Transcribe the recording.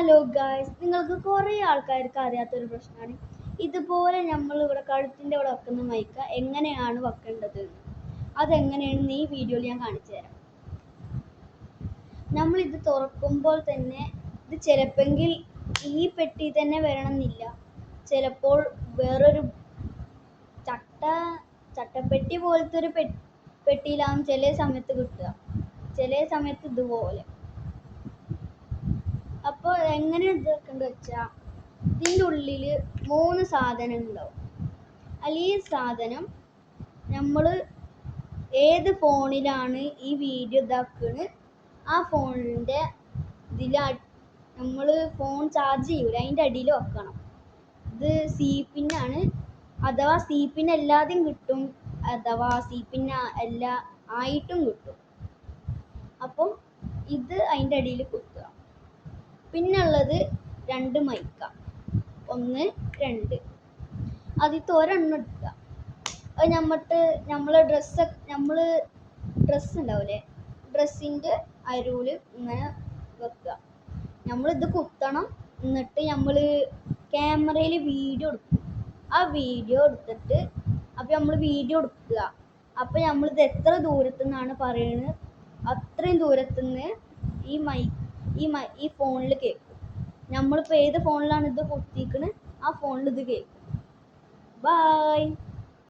Hello guys, നിങ്ങൾക്ക് കുറേ ആൾക്കാർക്ക് അറിയാത്തൊരു പ്രശ്നമാണ് ഇതുപോലെ നമ്മൾ ഇവിടെ കഴുത്തിൻ്റെ ഇവിടെ വെക്കുന്ന മൈക്ക എങ്ങനെയാണ് വെക്കേണ്ടത്. അതെങ്ങനെയാണെന്ന് ഈ വീഡിയോയിൽ ഞാൻ കാണിച്ചു തരാം. നമ്മളിത് തുറക്കുമ്പോൾ തന്നെ ഇത് ചിലപ്പെങ്കിൽ ഈ പെട്ടി തന്നെ വരണമെന്നില്ല. ചിലപ്പോൾ വേറൊരു ചട്ടപ്പെട്ടി പോലത്തെ ഒരു പെട്ടിയിലാവും ചില സമയത്ത് കിട്ടുക, ചില സമയത്ത് ഇതുപോലെ. അപ്പോൾ എങ്ങനെ ഇത് വെക്കേണ്ടത് വെച്ചാൽ, ഇതിൻ്റെ ഉള്ളിൽ 3 സാധനം ഉണ്ടാവും. അതിൽ ഈ സാധനം നമ്മൾ ഏത് ഫോണിലാണ് ഈ വീഡിയോ ഇതാക്കുന്നത് ആ ഫോണിൻ്റെ നമ്മൾ ഫോൺ ചാർജ് ചെയ്യൂല അതിൻ്റെ അടിയിൽ വെക്കണം. ഇത് സി പിന്നാണ്, അഥവാ സി പിൻ അല്ലാതെയും കിട്ടും, അഥവാ സി പിൻ എല്ലാ ആയിട്ടും കിട്ടും. അപ്പം ഇത് അതിൻ്റെ അടിയിൽ കുത്തുക. പിന്നുള്ളത് 2 മൈക്ക, 1 2. അതിൽ ഒരെണ്ണം എടുക്കുക. അത് നമ്മളെ ഡ്രസ്സ് ഉണ്ടാവില്ലേ, ഡ്രസ്സിൻ്റെ അരൂൽ ഇങ്ങനെ വെക്കുക. നമ്മളിത് കുത്തണം. എന്നിട്ട് നമ്മൾ ക്യാമറയിൽ വീഡിയോ എടുക്കും. ആ വീഡിയോ എടുത്തിട്ട് നമ്മൾ വീഡിയോ എടുക്കുക. അപ്പോൾ നമ്മളിത് എത്ര ദൂരത്തു നിന്നാണ് പറയുന്നത് അത്രയും ദൂരത്തുനിന്ന് ഈ ഫോണിൽ കേൾക്കും. നമ്മളിപ്പോൾ ഏത് ഫോണിലാണ് ഇത് കുത്തിക്കുന്നത് ആ ഫോണിൽ ഇത് കേൾക്കും. ബൈ.